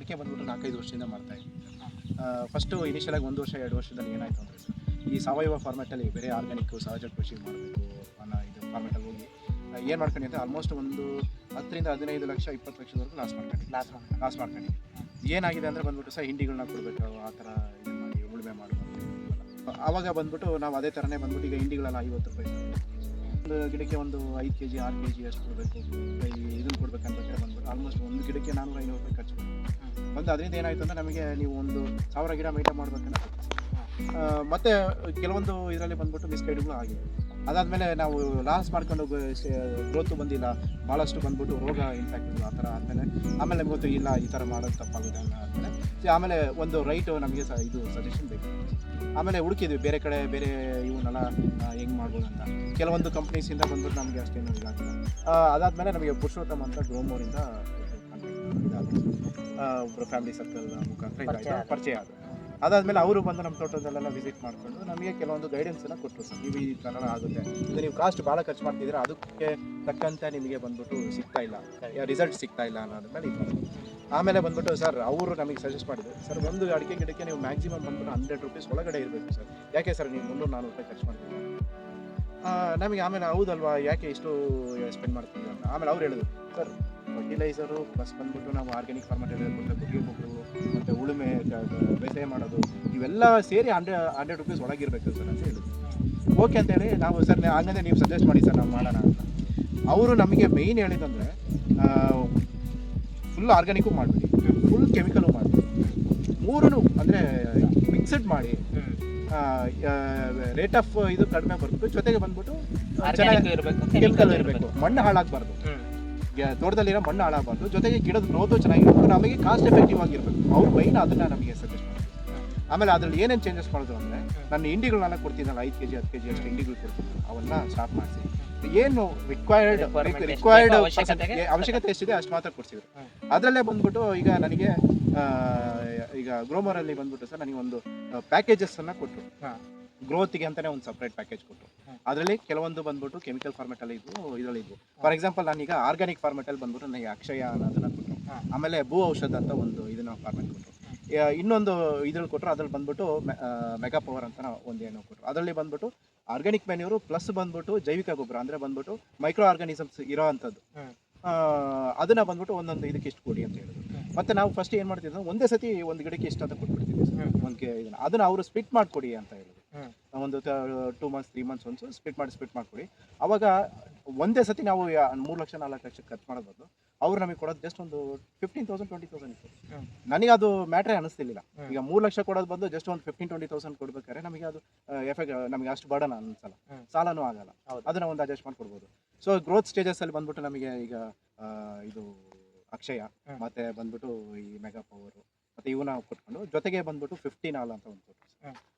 ಅಡಿಕೆ ಬಂದ್ಬಿಟ್ಟು 4-5 ವರ್ಷದಿಂದ ಮಾಡ್ತಾ ಇದ್ದೀನಿ. ಫಸ್ಟು ಇನಿಷಿಯಲಾಗಿ 1 ವರ್ಷ 2 ವರ್ಷದಲ್ಲಿ ಏನಾಯಿತು ಅಂದರೆ ಸರ್, ಈ ಸಾವಯವ ಫಾರ್ಮ್ಯಾಟಲ್ಲಿ ಬೇರೆ ಆರ್ಗ್ಯಾನಿಕ್ಕು ಸಹಜ ಕೃಷಿ ಮಾಡಬೇಕು ಅನ್ನೋ ಇದು ಫಾರ್ಮ್ಯಾಟಲ್ಲಿ ಹೋಗಿ ಏನು ಮಾಡ್ಕೊಂಡು ಅಂದರೆ ಆಲ್ಮೋಸ್ಟ್ ಒಂದು 10ರಿಂದ 15 ಲಕ್ಷ 20 ಲಕ್ಷದವರೆಗೂ ಲಾಸ್ ಮಾಡ್ಕೊಂಡು ಏನಾಗಿದೆ ಅಂದರೆ ಬಂದ್ಬಿಟ್ಟು ಸರ್ ಹಿಂಡಿಗಳನ್ನ ಕೊಡಬೇಕು ಆ ಥರ ಇದು ಮಾಡಿ ಉಳುಮೆ ಮಾಡೋದು. ಆವಾಗ ಬಂದ್ಬಿಟ್ಟು ನಾವು ಅದೇ ಥರನೇ ಬಂದ್ಬಿಟ್ಟು ಈಗ ಹಿಂಡಿಗಳೆಲ್ಲ 50 ರೂಪಾಯಿ ಒಂದು ಗಿಡಕ್ಕೆ ಒಂದು 5 kg 6 kg ಅಷ್ಟು ಕೊಡಬೇಕು. ಇದನ್ನು ಕೊಡ್ಬೇಕಂತಂದರೆ ಬಂದ್ಬಿಟ್ಟು ಆಲ್ಮೋಸ್ಟ್ ಒಂದು ಗಿಡಕ್ಕೆ 400-500 ರೂಪಾಯಿ ಖರ್ಚು ಬಂದು ಅದರಿಂದ ಏನಾಯಿತು ಅಂದರೆ ನಮಗೆ ನೀವು ಒಂದು 1000 ಗಿಡ ಮೇಂಟೈನ್ ಮಾಡ್ಬೇಕಂತ ಮತ್ತು ಕೆಲವೊಂದು ಇದರಲ್ಲಿ ಬಂದ್ಬಿಟ್ಟು ಮಿಸ್ಗೈಡ್ಗಳು ಆಗಿದೆ. ಅದಾದಮೇಲೆ ನಾವು ಲಾಸ್ ಮಾಡ್ಕೊಂಡು ಗ್ರೋತು ಬಂದಿಲ್ಲ, ಭಾಳಷ್ಟು ಬಂದ್ಬಿಟ್ಟು ರೋಗ ಇಂಪ್ಯಾಕ್ಟ್ ಆ ಥರ ಆದಮೇಲೆ ನಮಗೆ ಗೊತ್ತು ಇಲ್ಲ ಈ ಥರ ಮಾಡೋದು ತಪ್ಪಾಗುತ್ತೆ ಆದಮೇಲೆ ಆಮೇಲೆ ಒಂದು ರೈಟು ನಮಗೆ ಇದು ಸಜೆಷನ್ ಬೇಕು. ಆಮೇಲೆ ಹುಡುಕಿದ್ವಿ ಬೇರೆ ಕಡೆ ಬೇರೆ ಇವನ್ನೆಲ್ಲ ಹೆಂಗೆ ಮಾಡ್ಬೋದು ಅಂತ. ಕೆಲವೊಂದು ಕಂಪ್ನೀಸಿಂದ ಬಂದ್ಬಿಟ್ಟು ನಮಗೆ ಅಷ್ಟೇನು ಇದಾಗಿಲ್ಲ. ಅದಾದಮೇಲೆ ನಮಗೆ ಪುರುಷೋತ್ತಮ ಅಂತ ಗ್ರೋಮೋರಿಂದ ಒಬ್ಬರು ಫ್ಯಾಮಿಲಿ ಸರ್ಕಲ್ ಮುಖಾಂತರ ಇದಾಯಿತು, ಪರಿಚಯ ಆದ. ಅದಾದಮೇಲೆ ಅವರು ಬಂದು ನಮ್ಮ ತೋಟದಲ್ಲೆಲ್ಲ ವಿಸಿಟ್ ಮಾಡಿಕೊಂಡು ನಮಗೆ ಕೆಲವೊಂದು ಗೈಡೆನ್ಸನ್ನು ಕೊಟ್ಟರು. ಸರ್ ನೀವು ಈ ಥರ ಆಗುತ್ತೆ, ಈಗ ನೀವು ಕಾಸ್ಟ್ ಭಾಳ ಖರ್ಚು ಮಾಡ್ತಿದ್ದೀರಾ, ಅದಕ್ಕೆ ತಕ್ಕಂತೆ ನಿಮಗೆ ಬಂದ್ಬಿಟ್ಟು ಸಿಗ್ತಾ ಇಲ್ಲ, ರಿಸಲ್ಟ್ ಸಿಗ್ತಾ ಇಲ್ಲ ಅನ್ನೋದ್ಮೇಲೆ ಇದು ಮಾಡಿದ್ರು. ಆಮೇಲೆ ಬಂದ್ಬಿಟ್ಟು ಸರ್ ಅವರು ನಮಗೆ ಸಜೆಸ್ಟ್ ಮಾಡಿದ್ರು, ಸರ್ ಒಂದು ಅಡಿಕೆ ಗಿಡಕ್ಕೆ ನೀವು ಮ್ಯಾಕ್ಸಿಮಮ್ ಬಂದ್ಬಿಟ್ಟು 100 ರೂಪೀಸ್ ಒಳಗಡೆ ಇರಬೇಕು ಸರ್, ಯಾಕೆ ಸರ್ ನೀವು 300-400 ರೂಪಾಯಿ ಖರ್ಚು ಮಾಡ್ತೀವಿ ನಮಗೆ. ಆಮೇಲೆ ಹೌದಲ್ವಾ ಯಾಕೆ ಇಷ್ಟು ಸ್ಪೆಂಡ್ ಮಾಡ್ತೀವಿ ಅಂತ. ಆಮೇಲೆ ಅವ್ರು ಹೇಳಿದ್ರು, ಸರ್ ಫರ್ಟಿಲೈಸರು ಪ್ಲಸ್ ಬಂದ್ಬಿಟ್ಟು ನಾವು ಆರ್ಗ್ಯಾನಿಕ್ ಫಾರ್ಮೆಟ್ ಕೊಟ್ಟಿಗೆ ಗೊಬ್ಬರು ಮತ್ತು ಉಳುಮೆ ಬೇಸಾಯ ಮಾಡೋದು ಇವೆಲ್ಲ ಸೇರಿ 100 ರೂಪೀಸ್ ಒಳಗಿರಬೇಕು ಸರ್ ಅಂತ ಹೇಳಿದ್ರು. ಓಕೆ ಅಂತೇಳಿ ನಾವು ಸರ್ ಹಂಗಂದ್ರೆ ನೀವು ಸಜೆಸ್ಟ್ ಮಾಡಿ ಸರ್ ನಾವು ಮಾಡೋಣ ಅಂತ. ಅವರು ನಮಗೆ ಮೇಯ್ನ್ ಹೇಳಿದಂದರೆ ಫುಲ್ ಆರ್ಗ್ಯಾನಿಕ್ಕು ಮಾಡಿಬಿಡಿ, ಫುಲ್ ಕೆಮಿಕಲು ಮಾಡಿಬಿಡಿ, ಮೂರೂ ಅಂದರೆ ಮಿಕ್ಸಡ್ ಮಾಡಿ ರೇಟ್ ಆಫ್ ಇದು ಕಡಿಮೆ ಬರಬೇಕು, ಜೊತೆಗೆ ಬಂದ್ಬಿಟ್ಟು ಕೆಮಿಕಲ್ ಇರಬೇಕು, ಮಣ್ಣು ಹಾಳಾಗಬಾರ್ದು, ತೋಟದಲ್ಲಿರೋ ಮಣ್ಣು ಹಾಳಾಗಬಾರ್ದು, ಜೊತೆಗೆ ಗಿಡದ ಗ್ರೋತು ಚೆನ್ನಾಗಿರಬೇಕು, ನಮಗೆ ಕಾಸ್ಟ್ ಎಫೆಕ್ಟಿವ್ ಆಗಿರಬೇಕು. ಅವ್ರು ಮೈನ್ ಅದನ್ನು ನಮಗೆ ಸಜೆಸ್ಟ್ ಮಾಡಿದ್ರು. ಆಮೇಲೆ ಅದ್ರಲ್ಲಿ ಏನೇನು ಚೇಂಜಸ್ ಮಾಡಿದ್ರು ಅಂದರೆ ನನ್ನ ಹಿಂಡಿಗಳನ್ನೆಲ್ಲ ಕೊಡ್ತಿದ್ದಲ್ಲ 5 kg 10 kg ಅಷ್ಟು ಹಿಂಡಿಗಳು ಕೊಡ್ತಿದ್ರು, ಅವನ್ನ ಸ್ಟಾಪ್ ಮಾಡಿಸಿ ಏನು ರಿಕ್ವೈರ್ಡ್ ಅವಶ್ಯಕತೆ ಎಷ್ಟಿದೆ ಅಷ್ಟು ಮಾತ್ರ ಕೊಡ್ಸಿದ್ರು. ಅದರಲ್ಲೇ ಬಂದ್ಬಿಟ್ಟು ಈಗ ನನಗೆ ಈಗ ಗ್ರೋಮರಲ್ಲಿ ಬಂದ್ಬಿಟ್ಟು ಸರ್ ನನಗೆ ಒಂದು ಪ್ಯಾಕೇಜಸ್ಸನ್ನು ಕೊಟ್ಟರು, ಗ್ರೋತಿಗೆ ಅಂತಲೇ ಒಂದು ಸಪ್ರೇಟ್ ಪ್ಯಾಕೇಜ್ ಕೊಟ್ಟರು. ಅದರಲ್ಲಿ ಕೆಲವೊಂದು ಬಂದ್ಬಿಟ್ಟು ಕೆಮಿಕಲ್ ಫಾರ್ಮೆಟಲ್ಲಿ ಇದ್ವು, ಇದರಲ್ಲಿ ಇದ್ವು. ಫಾರ್ ಎಕ್ಸಾಂಪಲ್ ನಾನೀಗ ಆರ್ಗ್ಯಾನಿಕ್ ಫಾರ್ಮೆಟಲ್ಲಿ ಬಂದ್ಬಿಟ್ಟು ನನಗೆ ಅಕ್ಷಯ ಅನ್ನೋದನ್ನು ಕೊಟ್ಟರು. ಆಮೇಲೆ ಭೂ ಔಷಧ ಅಂತ ಒಂದು ಇದನ್ನು ಫಾರ್ಮೆಟ್ ಕೊಟ್ಟರು. ಇನ್ನೊಂದು ಇದ್ರಲ್ಲಿ ಕೊಟ್ಟರು, ಅದ್ರಲ್ಲಿ ಬಂದ್ಬಿಟ್ಟು ಮೆಗಾ ಪವರ್ ಅಂತ ಒಂದು ಏನೋ ಕೊಟ್ಟರು. ಅದರಲ್ಲಿ ಬಂದ್ಬಿಟ್ಟು ಆರ್ಗ್ಯಾನಿಕ್ ಮ್ಯಾನ್ಯೂರು ಪ್ಲಸ್ ಬಂದ್ಬಿಟ್ಟು ಜೈವಿಕ ಗೊಬ್ಬರ ಅಂದರೆ ಬಂದ್ಬಿಟ್ಟು ಮೈಕ್ರೋ ಆರ್ಗಾನಿಸಮ್ಸ್ ಇರೋ ಅಂಥದ್ದು, ಅದನ್ನು ಬಂದ್ಬಿಟ್ಟು ಒಂದೊಂದು ಇದಕ್ಕೆ ಇಷ್ಟು ಕೊಡಿ ಅಂತ ಹೇಳಿದ್ರು. ಮತ್ತು ನಾವು ಫಸ್ಟ್ ಏನು ಮಾಡ್ತಿದ್ವಿ, ಒಂದೇ ಸತಿ ಒಂದು ಗಿಡಕ್ಕೆ ಇಷ್ಟ ಅಂತ ಕೊಟ್ಬಿಡ್ತೀವಿ ಒಂದು ಇದನ್ನು, ಅದನ್ನು ಅವರು ಸ್ಪ್ಲಿಟ್ ಮಾಡಿಕೊಡಿ ಅಂತ ಹೇಳಿದ್ರು. ಒಂದು 2 months 3 months ಒಂದು ಸ್ಪ್ಲಿಟ್ ಮಾಡಿಕೊಡಿ. ಅವಾಗ ಒಂದೇ ಸತಿ ನಾವು 3 ಲಕ್ಷ 4 ಲಕ್ಷ ಖರ್ಚು ಮಾಡೋದು ಬದಲು ಅವ್ರು ನಮಗೆ ಕೊಡೋದು ಜಸ್ಟ್ ಒಂದು 15,000 20,000 ಇತ್ತು. ನನಗೆ ಅದು ಮ್ಯಾಟ್ರೇ ಅನ್ನಿಸ್ತಿರ್ಲಿಲ್ಲ. ಈಗ 3 ಲಕ್ಷ ಕೊಡೋದು ಬಂದು ಜಸ್ಟ್ ಒಂದು 15-20,000 ಕೊಡ್ಬೇಕಾದ್ರೆ ನಮಗೆ ಅದು ಎಫೆಕ್ಟ್, ನಮಗೆ ಅಷ್ಟು ಬರ್ಡನ್ ಅನ್ಸಲ್ಲ, ಸಾಲನೂ ಆಗಲ್ಲ, ಅದನ್ನ ಒಂದು ಅಡ್ಜಸ್ಟ್ ಮಾಡ್ಕೊಡ್ಬೋದು. ಸೊ ಗ್ರೋತ್ ಸ್ಟೇಜಸ್ಸಲ್ಲಿ ಬಂದ್ಬಿಟ್ಟು ನಮಗೆ ಈಗ ಇದು ಅಕ್ಷಯ ಮತ್ತೆ ಬಂದ್ಬಿಟ್ಟು ಈ ಮೆಗಾ ಪವರು ಮತ್ತು ಇವನ್ನ ಕೊಟ್ಕೊಂಡು ಜೊತೆಗೆ ಬಂದ್ಬಿಟ್ಟು 15 ಆಲ್ ಅಂತ ಒಂದು ಕೊಟ್ಟರು.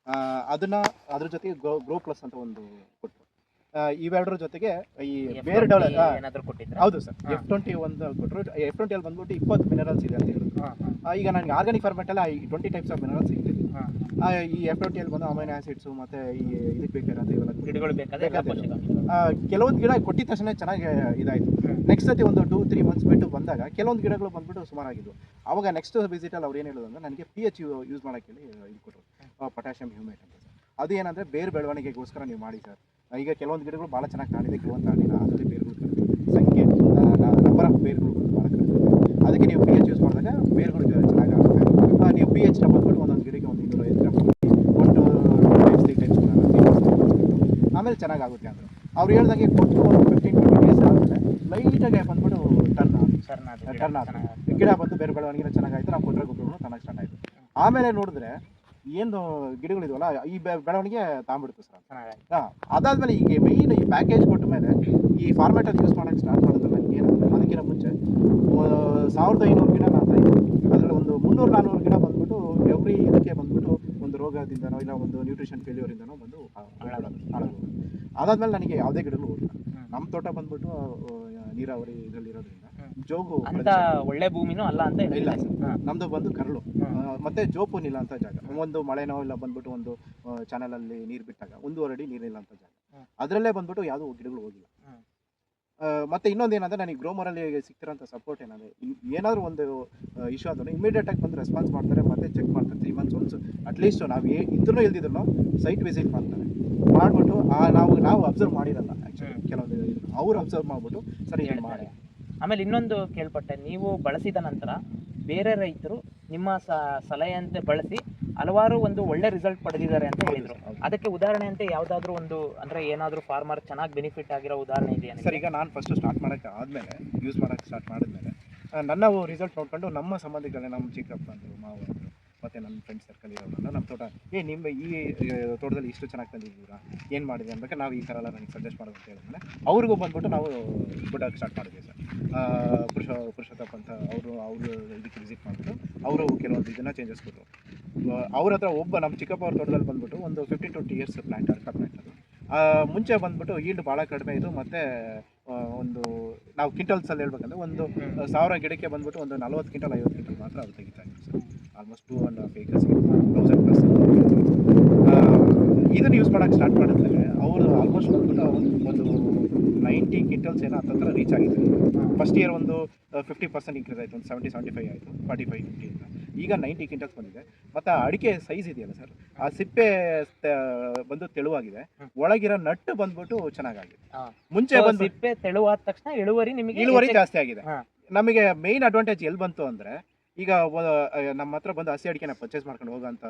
ಅದನ್ನ ಅದ್ರ ಜೊತೆಗೆ ಗ್ರೋ ಪ್ಲಸ್ ಅಂತ ಒಂದು ಕೊಟ್ಟರು. ಇವೆರಡರ ಜೊತೆಗೆ ಈ ಬೇರೆ ಹೌದು ಸರ್ F20 ಒಂದು ಕೊಟ್ಟರು. F20 ಅಲ್ಲಿ ಬಂದ್ಬಿಟ್ಟು 20 ಮಿನರಲ್ಸ್ ಇದೆ ಅಂತ ಹೇಳಿದ್ರು. ಈಗ ನನಗೆ ಆರ್ಗ್ಯಾನಿಕ್ ಫಾರ್ಮೆಟಲ್ಲಿ 20 ಟೈಪ್ಸ್ ಆಫ್ ಮಿನರಲ್ಸ್ ಸಿಗ್ತಿದೆ. ಈ F20 ಅಲ್ಲಿ ಬಂದು ಅಮೈನೋ ಆಸಿಡ್ಸು ಮತ್ತು ಈ ಇದಕ್ಕೆ ಬೇಕಾದಂಥ ಇವೆಲ್ಲ ಗಿಡಗಳು ಕೆಲವೊಂದು ಗಿಡ ಕೊಟ್ಟಿದ ತಕ್ಷಣ ಚೆನ್ನಾಗಿ ಇದಾಯಿತು. ನೆಕ್ಸ್ಟ್ ಸತಿ ಒಂದು 2-3 months ಬಿಟ್ಟು ಬಂದಾಗ ಕೆಲವೊಂದು ಗಿಡಗಳು ಬಂದ್ಬಿಟ್ಟು ಸುಮಾರಾಗಿದ್ವು. ಆವಾಗ ನೆಕ್ಸ್ಟ್ ವಿಸಿಟಲ್ಲಿ ಅವ್ರು ಏನು ಹೇಳೋದು ಅಂದರೆ ನನಗೆ pH ಯೂಸ್ ಮಾಡೋಕ್ಕೆ ಇದು ಕೊಟ್ಟರು, ಪೊಟ್ಯಾಷಿಯಂ ಹ್ಯೂಮೇಟ್ ಅಂತ ಸರ್. ಅದು ಏನಂದರೆ ಬೇರೆ ಬೆಳವಣಿಗೆಗೋಸ್ಕರ ನೀವು ಮಾಡಿ ಸರ್. ಈಗ ಕೆಲವೊಂದು ಗಿಡಗಳು ಭಾಳ ಚೆನ್ನಾಗಿ ಕಾಣಿದೆ, ಕೆಲವೊಂದು ಕಾಣಿಲ್ಲ, ಅದರಲ್ಲಿ ಬೇರುಗಳು ಸಂಖ್ಯೆ ನಂಬರ್ ಆಫ್ ಬೇರುಗಳು ಭಾಳ ಕಡಿಮೆ. ಅದಕ್ಕೆ ನೀವು pH ಯೂಸ್ ಮಾಡಿದಾಗ ಬೇರುಗಳು ಚೆನ್ನಾಗಿ ಆಗುತ್ತೆ. ನೀವು pHನ ಬಂದ್ಬಿಟ್ಟು ಒಂದೊಂದು ಗಿಡಕ್ಕೆ ಒಂದು 250 ಗ್ರಾಮ್ 1 to 2 times 3 times ಆಮೇಲೆ ಚೆನ್ನಾಗಾಗುತ್ತೆ ಅಂದರು. ಅವ್ರು ಹೇಳ್ದಂಗೆ ಕೊಟ್ಟು ಒಂದು 15-20 days ಆದಮೇಲೆ ಲೈಟಾಗಿ ಬಂದ್ಬಿಟ್ಟು ಟರ್ನ್ ಆದ ಗಿಡ ಬಂದು ಬೇರೆ ಬೆಳವಣಿಗೆ ಚೆನ್ನಾಗಾಯಿತು. ನಾವು ಕೊಟ್ಟರೆ ಗೊಬ್ಬರಗಳು ಚೆನ್ನಾಗಿ ಸ್ಟಾರ್ಟ್ ಆಯಿತು. ಆಮೇಲೆ ನೋಡಿದ್ರೆ ಏನು ಗಿಡಗಳಿದ್ವಲ್ಲ ಈ ಬೆಳವಣಿಗೆ ತಾಂಬಿಡ್ತು ಸರ್. ಅದಾದಮೇಲೆ ಈಗ ಮೇಯ್ನ್ ಈ ಪ್ಯಾಕೇಜ್ ಕೊಟ್ಟ ಮೇಲೆ ಈ ಫಾರ್ಮೆಟಲ್ಲಿ ಯೂಸ್ ಮಾಡೋಕ್ಕೆ ಸ್ಟಾರ್ಟ್ ಮಾಡಿದ್ರೆ ನನಗೆ ಏನಂದರೆ ಅದಕ್ಕಿಂತ ಮುಂಚೆ 1500 ಗಿಡ ನಾಡ್ತಾ ಇತ್ತು. ಅದರಲ್ಲಿ ಒಂದು 300-400 ಗಿಡ ಬಂದ್ಬಿಟ್ಟು ಎವ್ರಿ ಇದಕ್ಕೆ ಬಂದ್ಬಿಟ್ಟು ಒಂದು ರೋಗದಿಂದನೋ ಇಲ್ಲ ಒಂದು ನ್ಯೂಟ್ರಿಷನ್ ಫೇಲ್ಯೂರಿಂದನೋ ಬಂದು ಹಾಳಾಗೋದು. ಅದಾದಮೇಲೆ ನನಗೆ ಯಾವುದೇ ಗಿಡಗಳು ಹೋಗಿಲ್ಲ. ನಮ್ಮ ತೋಟ ಬಂದ್ಬಿಟ್ಟು ನೀರಾವರಿ ಇದರಲ್ಲಿ ಇರೋದ್ರಿಂದ ಜೋಗು ಅಂತ ಒಳ್ಳೆ ಭೂಮಿನೂ ಅಲ್ಲ ಅಂತ ಇಲ್ಲ ಸರ್. ನಮ್ಮದು ಬಂದು ಕರಳು ಮತ್ತು ಜೋಪುನಿಲ್ಲ ಅಂತ ಜಾಗ. ಒಂದು ಮಳೆನೋ ಇಲ್ಲ ಬಂದ್ಬಿಟ್ಟು ಒಂದು ಚಾನಲಲ್ಲಿ ನೀರು ಬಿಟ್ಟಾಗ 1.5 ಅಡಿ ನೀರಿಲ್ಲ ಅಂತ ಜಾಗ. ಅದರಲ್ಲೇ ಬಂದ್ಬಿಟ್ಟು ಯಾವುದೂ ಗಿಡಗಳು ಹೋಗಿಲ್ಲ. ಮತ್ತೆ ಇನ್ನೊಂದು ಏನಂದ್ರೆ ನನಗೆ ಗ್ರೋಮರಲ್ಲಿ ಸಿಗ್ತಿರೋಂಥ ಸಪೋರ್ಟ್ ಏನಂದ್ರೆ ಏನಾದರೂ ಒಂದು ಇಶ್ಯೂ ಆದ್ರೆ ಇಮಿಡಿಯೇಟಾಗಿ ಬಂದು ರೆಸ್ಪಾನ್ಸ್ ಮಾಡ್ತಾರೆ, ಮತ್ತೆ ಚೆಕ್ ಮಾಡ್ತಾರೆ 3 ಮಂತ್ಸ್ ಒನ್ಸ್ ಅಟ್ಲೀಸ್ಟ್ ನಾವು ಇದ್ರೂ ಇಲ್ದಿದ್ರು ಸೈಟ್ ವಿಸಿಟ್ ಮಾಡ್ತಾರೆ. ಮಾಡಿಬಿಟ್ಟು ನಾವು ಅಬ್ಸರ್ವ್ ಮಾಡಿರಲ್ಲ ಆ್ಯಕ್ಚುಲಿ ಕೆಲವೊಂದು ಅವ್ರು ಅಬ್ಸರ್ವ್ ಮಾಡಿಬಿಟ್ಟು ಸರಿ ಏನು ಮಾಡಿ. ಆಮೇಲೆ ಇನ್ನೊಂದು ಕೇಳ್ಪಟ್ಟೆ, ನೀವು ಬಳಸಿದ ನಂತರ ಬೇರೆ ರೈತರು ನಿಮ್ಮ ಸಲಹೆಯಂತೆ ಬಳಸಿ ಹಲವಾರು ಒಂದು ಒಳ್ಳೆ ರಿಸಲ್ಟ್ ಪಡೆದಿದ್ದಾರೆ ಅಂತ ಹೇಳಿದ್ರು. ಅದಕ್ಕೆ ಉದಾಹರಣೆ ಅಂತ ಯಾವುದಾದ್ರೂ ಒಂದು ಅಂದ್ರೆ ಏನಾದರೂ ಫಾರ್ಮರ್ ಚೆನ್ನಾಗಿ ಬೆನಿಫಿಟ್ ಆಗಿರೋ ಉದಾಹರಣೆ ಇದೆಯಾ ಸರ್? ಈಗ ನಾನು ಫಸ್ಟ್ ಸ್ಟಾರ್ಟ್ ಮಾಡೋಕ್ಕೆ ಆದಮೇಲೆ ಯೂಸ್ ಮಾಡೋಕ್ಕೆ ಸ್ಟಾರ್ಟ್ ಮಾಡಿದ್ಮೇಲೆ ನನ್ನ ರಿಸಲ್ಟ್ ನೋಡ್ಕೊಂಡು ನಮ್ಮ ಸಂಬಂಧಿಗಳೇ, ನಮ್ಮ ಚಿಕ್ಕಪ್ಪ ಅಂದರು, ಮಾವ ಅಂದರು, ಮತ್ತು ನನ್ನ ಫ್ರೆಂಡ್ ಸರ್ಕಲ್ ಇರೋರಲ್ಲ ನಮ್ಮ ತೋಟ ನಿಮ್ಮ ಈ ತೋಟದಲ್ಲಿ ಇಷ್ಟು ಚೆನ್ನಾಗಿ ತಂದಿದ್ದೀರಾ, ಏನು ಮಾಡಿದೆ ಅನ್ಬೇಕು, ನಾವು ಈ ಥರ ಎಲ್ಲ ನನಗೆ ಸಜೆಸ್ಟ್ ಮಾಡೋದು ಅಂತ ಹೇಳಿದ್ಮೇಲೆ ಅವ್ರಿಗೂ ಬಂದ್ಬಿಟ್ಟು ನಾವು ಬಿಡೋಕ್ಕೆ ಸ್ಟಾರ್ಟ್ ಮಾಡಿದ್ವಿ ಸರ್. ಪುರುಷೋತ್ತಪ್ಪ ಅಂತ ಅವರು ಇದಕ್ಕೆ ವಿಸಿಟ್ ಮಾಡಿಬಿಟ್ಟು ಅವರು ಕೆಲವೊಂದು ಇದನ್ನು ಚೇಂಜಸ್ ಕೊಟ್ಟರು. ಅವ್ರ ಹತ್ರ ಒಬ್ಬ ನಮ್ಮ ಚಿಕ್ಕಪ್ಪ ಅವ್ರ ತೋಟದಲ್ಲಿ ಬಂದ್ಬಿಟ್ಟು ಒಂದು 15-20 ಇಯರ್ಸ್ ಪ್ಲ್ಯಾಂಟ್, ಅರ್ಕ ಪ್ಲ್ಯಾಂಟ್ ಅದು. ಮುಂಚೆ ಬಂದ್ಬಿಟ್ಟು ಈಲ್ಡ್ ಭಾಳ ಕಡಿಮೆ ಇದು, ಮತ್ತು ಒಂದು ನಾವು ಕ್ವಿಂಟಲ್ಸಲ್ಲಿ ಹೇಳ್ಬೇಕಂದ್ರೆ ಒಂದು 1000 ಗಿಡಕ್ಕೆ ಬಂದ್ಬಿಟ್ಟು ಒಂದು 40 ಕ್ವಿಂಟಲ್ 50 ಕ್ವಿಂಟಲ್ ಮಾತ್ರ ಅದು ತೆಗಿತಾ ಇದ್ರು ಸರ್. Almost 2.5 acres 1000+. ಇದನ್ನು ಯೂಸ್ ಮಾಡೋಕ್ಕೆ ಸ್ಟಾರ್ಟ್ ಮಾಡಿದ್ಮೇಲೆ ಅವರು ಆಲ್ಮೋಸ್ಟ್ ಬಂದ್ಬಿಟ್ಟು ಒಂದು 90 ಕ್ವಿಂಟಲ್ಸ್ ಏನೋ ಹತ್ತತ್ರ ರೀಚ್ ಆಗಿತ್ತು. ಫಸ್ಟ್ ಇಯರ್ ಒಂದು 50% ಇನ್ಕ್ರೀಸ್ ಆಯಿತು, ಒಂದು 70-75 ಆಯಿತು, 45-50 ಅಂತ. ಈಗ 90 ಕ್ವಿಂಟಲ್ಸ್ ಬಂದಿದೆ. ಮತ್ತು ಅಡಿಕೆ ಸೈಜ್ ಇದೆಯಲ್ಲ ಸರ್, ಆ ಸಿಪ್ಪೆ ಬಂದು ತೆಳುವಾಗಿದೆ, ಒಳಗಿರೋ ನಟ್ಟು ಬಂದ್ಬಿಟ್ಟು ಚೆನ್ನಾಗಿದೆ. ಮುಂಚೆ ಬಂದು ಸಿಪ್ಪೆ ತೆಳುವಾದ ತಕ್ಷಣ ಇಳುವರಿ ಜಾಸ್ತಿ ಆಗಿದೆ. ನಮಗೆ ಮೇನ್ ಅಡ್ವಾಂಟೇಜ್ ಎಲ್ಲಿ ಬಂತು ಅಂದರೆ, ಈಗ ನಮ್ಮ ಹತ್ರ ಬಂದು ಹಸಿ ಅಡಿಕೆನ ಪರ್ಚೇಸ್ ಮಾಡ್ಕೊಂಡು ಹೋಗೋಂಥ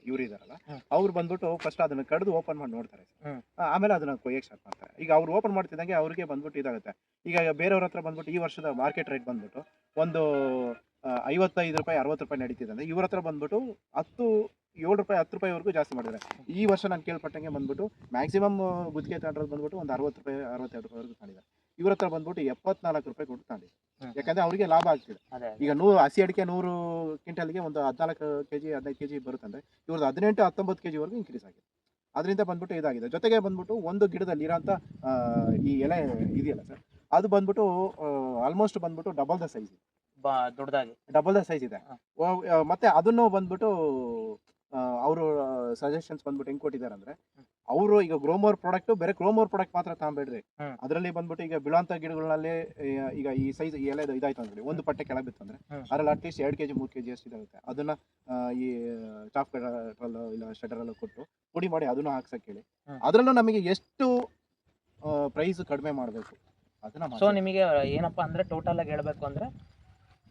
ಇವ್ರು ಇದಾರಲ್ಲ, ಅವ್ರು ಬಂದ್ಬಿಟ್ಟು ಫಸ್ಟ್ ಅದನ್ನು ಕಡ್ದು ಓಪನ್ ಮಾಡಿ ನೋಡ್ತಾರೆ, ಆಮೇಲೆ ಅದನ್ನು ಕೊಯ್ಯಕ್ಕೆ ಸ್ಟಾರ್ಟ್ ಮಾಡ್ತಾರೆ. ಈಗ ಅವ್ರು ಓಪನ್ ಮಾಡ್ತಿದ್ದಂಗೆ ಅವ್ರಿಗೆ ಬಂದ್ಬಿಟ್ಟು ಇದಾಗುತ್ತೆ. ಈಗ ಬೇರೆಯವ್ರ ಹತ್ರ ಬಂದ್ಬಿಟ್ಟು ಈ ವರ್ಷದ ಮಾರ್ಕೆಟ್ ರೇಟ್ ಬಂದ್ಬಿಟ್ಟು ಒಂದು 55 ರೂಪಾಯಿ 60 ರೂಪಾಯಿ ನಡೀತಿದೆ ಅಂದರೆ, ಇವ್ರ ಹತ್ರ ಬಂದ್ಬಿಟ್ಟು 7 ರೂಪಾಯಿ 10 ರೂಪಾಯಿವರೆಗೂ ಜಾಸ್ತಿ ಮಾಡಿದ್ದಾರೆ. ಈ ವರ್ಷ ನಾನು ಕೇಳ್ಪಟ್ಟಂಗೆ ಬಂದ್ಬಿಟ್ಟು ಮ್ಯಾಕ್ಸಿಮಮ್ ಗುತ್ತಿಗೆ ತಗೊಂಡ್ರದ್ದು ಬಂದ್ಬಿಟ್ಟು ಒಂದು 60 ರೂಪಾಯಿ 62 ರೂಪಾಯಿವರೆಗೂ ತಗೊಂಡಿದ್ದಾರೆ. ಇವ್ರ ಹತ್ರ ಬಂದ್ಬಿಟ್ಟು 74 ರೂಪಾಯಿ ಕೊಟ್ಟು ತಗೊಂಡಿದ್ದಾರೆ. ಯಾಕಂದರೆ ಅವರಿಗೆ ಲಾಭ ಆಗ್ತಿದೆ. ಈಗ ಹಸಿ ಅಡಿಕೆ 100 ಕ್ವಿಂಟಲ್ಗೆ ಒಂದು 14 kg 15 kg ಬರುತ್ತಂದರೆ, ಇವ್ರದ್ದು 18-19 kgವರೆಗೂ ಇನ್ಕ್ರೀಸ್ ಆಗಿದೆ. ಅದರಿಂದ ಬಂದ್ಬಿಟ್ಟು ಇದಾಗಿದೆ. ಜೊತೆಗೆ ಬಂದ್ಬಿಟ್ಟು ಒಂದು ಗಿಡದಲ್ಲಿ ಇರೋಂಥ ಈ ಎಲೆ ಇದೆಯಲ್ಲ ಸರ್, ಅದು ಬಂದ್ಬಿಟ್ಟು ಆಲ್ಮೋಸ್ಟ್ ಬಂದ್ಬಿಟ್ಟು ಡಬಲ್ ದ ಸೈಜ್ ಇದೆ. ಮತ್ತೆ ಅದನ್ನು ಬಂದ್ಬಿಟ್ಟು ಅವರು ಸಜೆಷನ್ಸ್ ಬಂದ್ಬಿಟ್ಟು ಹೆಂಗೆ ಕೊಟ್ಟಿದ್ದಾರೆ ಅಂದರೆ, ಅವರು ಈಗ ಗ್ರೋಮೋರ್ ಪ್ರಾಡಕ್ಟ್ ಬೇರೆ, ಗ್ರೋಮೋರ್ ಪ್ರಾಡಕ್ಟ್ ಮಾತ್ರ ತಗೊಂಬೇಡ್ರಿ, ಅದರಲ್ಲಿ ಬಂದ್ಬಿಟ್ಟು ಈಗ ಬೀಳೋಂಥ ಗಿಡಗಳಲ್ಲಿ ಈಗ ಈ ಸೈಜ್ ಎಲೆ ಇದಾಯ್ತು ಅಂದ್ರೆ, ಒಂದು ಪಟ್ಟೆ ಕೆಳಗೆ ಬಿತ್ತು ಅಂದರೆ ಅದರಲ್ಲಿ ಅಟ್ಲೀಸ್ಟ್ 2 kg 3 kg ಅಷ್ಟು ಇದಾಗುತ್ತೆ. ಅದನ್ನು ಈ ಚಾಫ್ ಕಟರಲ್ಲೋ ಇಲ್ಲ ಶೆಡರಲ್ಲೋ ಕೊಟ್ಟು ಪುಡಿ ಮಾಡಿ ಅದನ್ನು ಹಾಕ್ಸಕ್ಕೆ ಹೇಳಿ. ಅದರಲ್ಲೂ ನಮಗೆ ಎಷ್ಟು ಪ್ರೈಸ್ ಕಡಿಮೆ ಮಾಡಬೇಕು ಅದನ್ನ. ಸೊ ನಿಮಗೆ ಏನಪ್ಪಾ ಅಂದ್ರೆ ಟೋಟಲ್ ಆಗಿ ಹೇಳ್ಬೇಕು ಅಂದ್ರೆ,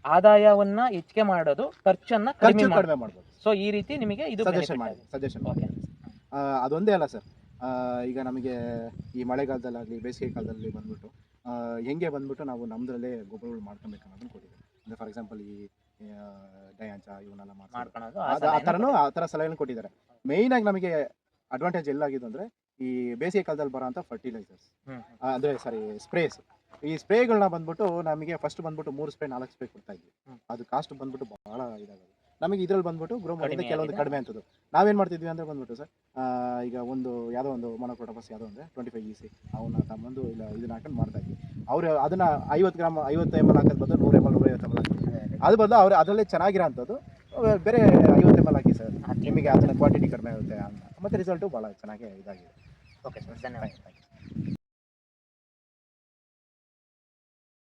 ಆದಾಯವನ್ನ ಹೆಚ್ಚಿಗೆ ಮಾಡೋದು, ಖರ್ಚನ್ನ ಕಡಿಮೆ ಮಾಡ್ಬೋದು. ಸೊ ಈ ರೀತಿ ನಿಮಗೆ ಇದು ಸಜೆಷನ್ ಅದೊಂದೇ ಅಲ್ಲ ಸರ್. ಈಗ ನಮಗೆ ಈ ಮಳೆಗಾಲದಲ್ಲಾಗಲಿ ಬೇಸಿಗೆ ಕಾಲದಲ್ಲಿ ಬಂದ್ಬಿಟ್ಟು ಹೆಂಗೆ ಬಂದ್ಬಿಟ್ಟು ನಾವು ನಮ್ಮದ್ರಲ್ಲೇ ಗೊಬ್ಬರಗಳು ಮಾಡ್ಕೊಬೇಕು ಅನ್ನೋದನ್ನು ಕೊಟ್ಟಿದ್ದೀವಿ. ಅಂದರೆ ಫಾರ್ ಎಕ್ಸಾಂಪಲ್ ಈ ಡಯಾಂಚ ಇವನ್ನೆಲ್ಲ ಮಾಡ್ಕೊಳ್ಳೋದು ಆ ಥರ ಸಲಹೆಯನ್ನು ಕೊಟ್ಟಿದ್ದಾರೆ. ಮೇಯ್ನಾಗಿ ನಮಗೆ ಅಡ್ವಾಂಟೇಜ್ ಎಲ್ಲಾಗಿದೆ ಅಂದರೆ, ಈ ಬೇಸಿಗೆ ಕಾಲದಲ್ಲಿ ಬರೋಂಥ ಫರ್ಟಿಲೈಸರ್ಸ್ ಅಂದರೆ ಸ್ಪ್ರೇಸ್. ಈ ಸ್ಪ್ರೇಗಳನ್ನ ಬಂದ್ಬಿಟ್ಟು ನಮಗೆ ಫಸ್ಟ್ ಬಂದ್ಬಿಟ್ಟು 3 ಸ್ಪ್ರೇ 4 ಸ್ಪ್ರೇ ಕೊಡ್ತಾ ಇದ್ವಿ. ಅದು ಕಾಸ್ಟ್ ಬಂದ್ಬಿಟ್ಟು ಭಾಳ ಇದಾಗೋದು. ನಮಗೆ ಇದ್ರಲ್ಲಿ ಬಂದ್ಬಿಟ್ಟು ಗ್ರೋಮೋರಿಂದ ಕೆಲವೊಂದು ಕಡಿಮೆ ಅಂತದ್ದು ನಾವೇನು ಮಾಡ್ತಿದ್ವಿ ಅಂದರೆ ಬಂದ್ಬಿಟ್ಟು ಸರ್, ಈಗ ಯಾವುದೋ ಒಂದು ಮೊನೊಕ್ರೋಟೋಫಾಸ್ ಯಾವುದೋ ಅಂದರೆ 25 EC ಅವನ್ನ ತಗೊಂಡು ಇಲ್ಲ ಇದನ್ನ ಹಾಕೊಂಡು ಮಾಡ್ತಾ ಇದ್ವಿ. ಅವರು ಅದನ್ನು 50 ಗ್ರಾಮ್ 50 ml ಹಾಕೋದು ಬಂದು 100 ml 150 ml ಹಾಕಿ, ಅದು ಬಂದು ಅದರಲ್ಲೇ ಚೆನ್ನಾಗಿರೋ ಅಂಥದ್ದು ಬೇರೆ 50 ml ಹಾಕಿ ಸರ್, ನಿಮಗೆ ಅದನ್ನ ಕ್ವಾಂಟಿಟಿ ಕಡಿಮೆ ಆಗುತ್ತೆ ಅಂತ. ಮತ್ತು ರಿಸಲ್ಟು ಭಾಳ ಚೆನ್ನಾಗಿ ಇದಾಗಿದೆ. ಓಕೆ ಸರ್, ಧನ್ಯವಾದ.